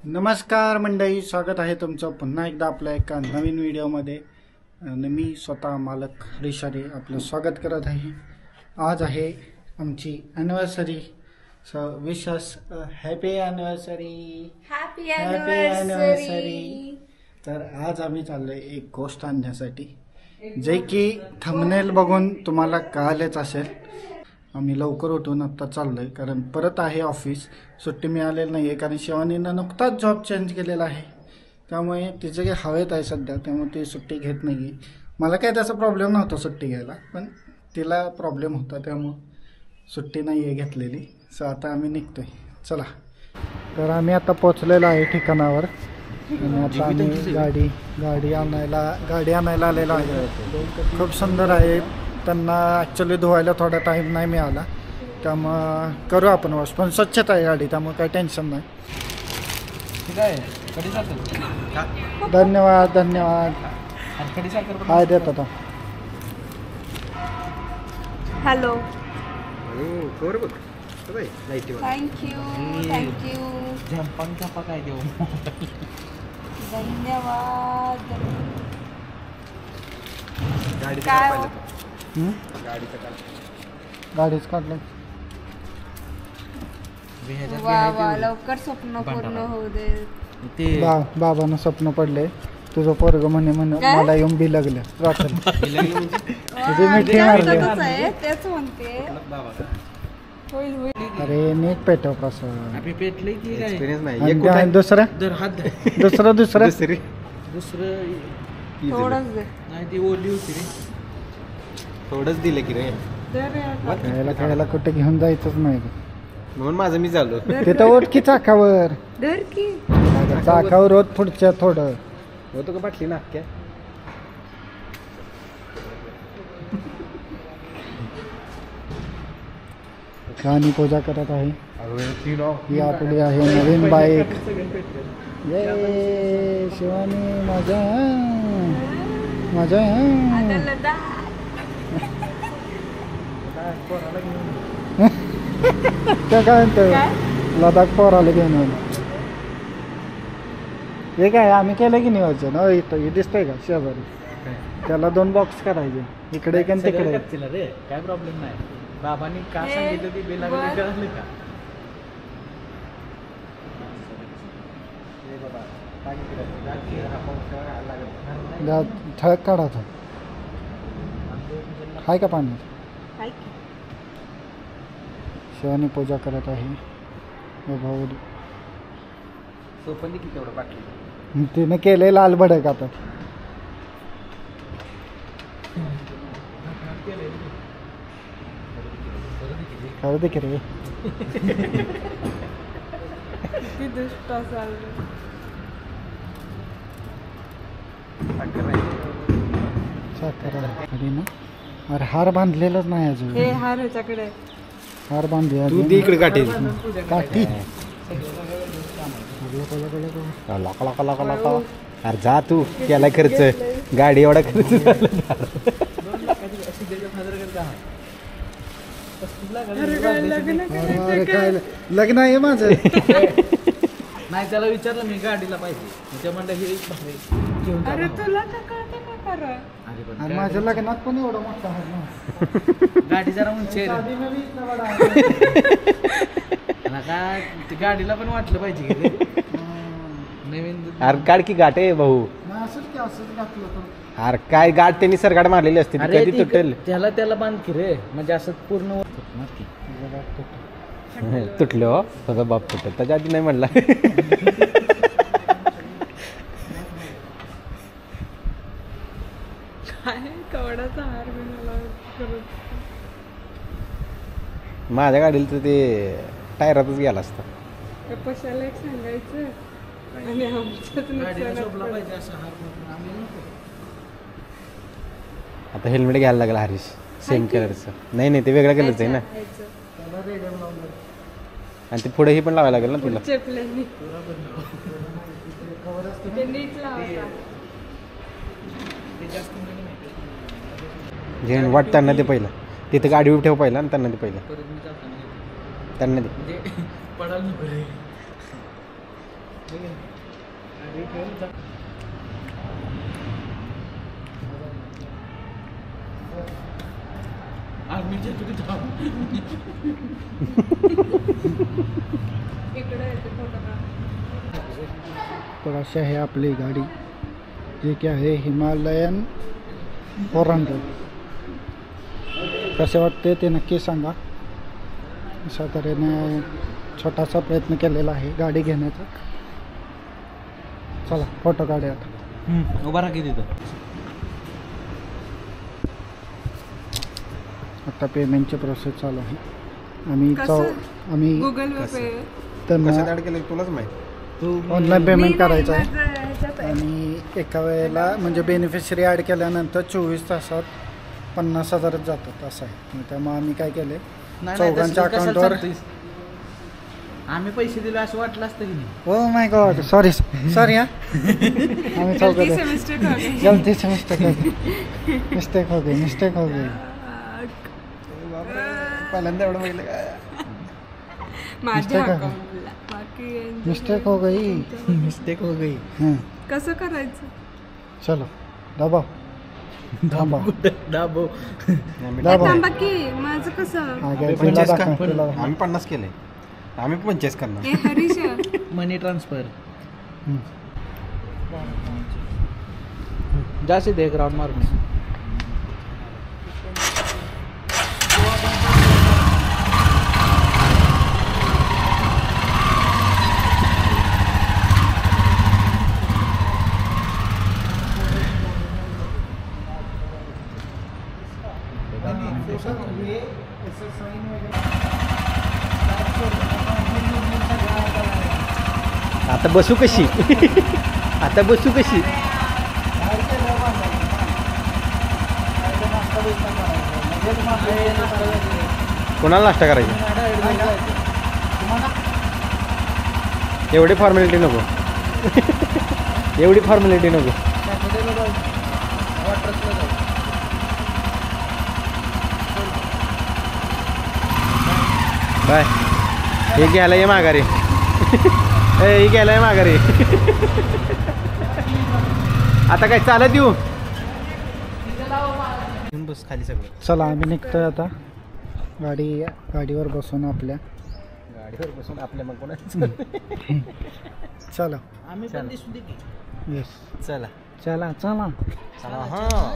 नमस्कार मंडळी, स्वागत आहे तुमचं पुन्हा एकदा आपल्या एका नवीन व्हिडिओमध्ये. आणि मी स्वतः मालक हरीशारे आपलं स्वागत करत आहे. आज आहे आमची ॲनिव्हर्सरी. सो विश अस हॅपी ॲनिव्हर्सरी. Happy anniversary. तर आज आम्ही चाललोय एक गोष्ट आणण्यासाठी, जे की थंबनेल बघून तुम्हाला कळालेच असेल. आम्ही लवकर उठून आत्ता चाललोय, कारण परत आहे ऑफिस. सुट्टी मिळालेली नाही आहे, कारण शिवानीनं नुकताच जॉब चेंज केलेला आहे. त्यामुळे तिचे काही हवेत आहे सध्या, त्यामुळे ती सुट्टी घेत नाही आहे. मला काही त्याचा प्रॉब्लेम नव्हता सुट्टी घ्यायला, पण तिला प्रॉब्लेम होता, त्यामुळं सुट्टी नाही आहे घेतलेली. सो आता आम्ही निघतोय. चला. तर आम्ही आता पोचलेलो आहे ठिकाणावर. आणि आता आम्ही गाडी आणायला आलेलो आहे. खूप सुंदर आहे. त्यांना ॲक्च्युली धुवायला थोडा टाईम नाही मिळाला, त्यामुळं करू आपण वॉश. पण स्वच्छता आहे गाडी, त्यामुळे काही टेन्शन नाही. धन्यवाद. हाय देत होता. हॅलो. थँक्यू. धन्यवाद. काय हो? गाडीच काढलं. वा वा, लवकर स्वप्न पूर्ण होऊ दे. बाबांना स्वप्न पडले. तुझं पोरग म्हणे मला येऊन बी लागलं रात्री. तुझी मिठी मारली. तेच म्हणते. होईल होईल. अरे नीट पेटव कसं पेटले की एक्सपिरियन्स नाही. दुसरं थोडंच दे. नाही ती ओली होती रे, थोडंच दिलं की रे. खेळायला कुठे घेऊन जायचंच नाही म्हणून माझं मी झालो. तिथं ओटकी चाकावर धर की. चाकावर होत पुढच्या थोडं होतो का बाटली ना क्या. गाणी पूजा करत आहे. ही आपली आहे नवीन बाईक. ये शिवानी माझ्या त्या काय म्हणतं लडाख पोराला घेऊन. हे काय आम्ही केलं की नियोजन. इथं हे दिसतंय का शेजारी, त्याला 2 बॉक्स करायचे, इकडे एक आणि तिकडे. रे काय प्रॉब्लेम नाही. बाबांनी का सांगितलं ती बिल कळलं का. ठळक काढा था. हाय का पाणी. शिवानी पूजा करत आहे. भाऊ सोपन की तेवढं बाटली तिने केलंय लाल भडक. आता खरं दे की रे. अरे हार बांधलेलाच नाही अजून. हे हार ह्याच्याकडे. हार बांधले तू दे इकडे काठी. काठी अरे जा तू. केला खर्च गाडी एवढा खर्च काय लग्न आहे माझं. नाही त्याला विचारलं मी गाडीला पाहिजे. त्या म्हणलं हे अरे तुला कळतं का खरं. आणि माझ्या लग्नात पण एवढं मोठं आहे ना. गाडी जरा उंची का गाडीला पण वाटलं पाहिजे की नवीन. अरे काढ की गाठ आहे भाऊ. अरे काय गाठ त्यांनी सरगाड मारलेली असते, कधी तुटेल. त्याला बांध की रे, म्हणजे असं पूर्ण तुटले हो. त्याचा बाप तुटत त्याच्या आधी नाही म्हणला. कवडाचा हार माझ्या गाडीला तर ते टायरातच गेला असता. कशाला एक सांगायचं आणि पाहिजे असं हार. आता हेल्मेट घ्यायला लागला हरीश. सेम कलरचं. नाही ते वेगळ्या कलरचं आहे ना. आणि ते पुढे ही पण लावायला लागेल ना तुला. जे वाटताना ते पहिलं तिथं गाडी उभी ठेव पहिला आणि त्यांना ते पहिलं त्यांना ते पडाल नको रे. इकडे येते फोटोग्राफ. तर अशी आहे आपली गाडी जे की आहे हिमालयन 400. कसे वाटते ते नक्की सांगा. अशा तऱ्हेने छोटासा प्रयत्न केलेला आहे गाडी घेण्याचा. चला फोटो काढूया आता. उभा राहा की तिथं. आता पेमेंटची प्रोसेस चालू आहे. आम्ही कसं? आम्ही गुगल पे. त्यांना केलं तुलाच माहिती. ऑनलाईन पेमेंट मी करायचं आहे. माझं ह्याच्यात आहे. आणि एका वेळेला म्हणजे बेनिफिशरी ॲड केल्यानंतर 24 तासात 50,000 जातात असं आहे. मग त्यामुळे आम्ही काय केले चौघांच्या अकाउंटवर. आम्ही पैसे दिले असं वाटलं असतं की नाही. Oh my God sorry sorry हा आम्ही चौघ गलती से मिस्टेक हो गई. गलती से मिस्टेक हो गई. पहिल्यांदा एवढं माहिती काय माझ्या Mistake आहे. अकाउंटला. बाकी यांचं मिस्टेक हो गई. मिस्टेक हो गई. हां कसं करायचं? चलो दबाव थांबा दाबो. दबाव. थांबा की माझं कसं? आगे पंचेस तिला का? दाखव, तिला दाखव. आम्ही 50 केले. आम्ही 50 करणार. ए हरीश मनी ट्रान्सफर. हम्म. जास्त दे ग्राउंड मारून. आता बसू कशी आता बसू कशी. कोणाला नाश्ता करायचा. एवढी फॉर्मॅलिटी नको. एवढी फॉर्मॅलिटी नको. बाय. हे घ्यायला ये माघारी. हे घ्यायला ये माघारी. आता काय चालत येऊ. बस खाली सगळं. चला आम्ही निघतोय आता. गाडीवर बसून आपल्या गाडीवर बसून आपल्या मग कोणा. चला आम्ही पण दिसू दे की. येस चला चला चला चला. हां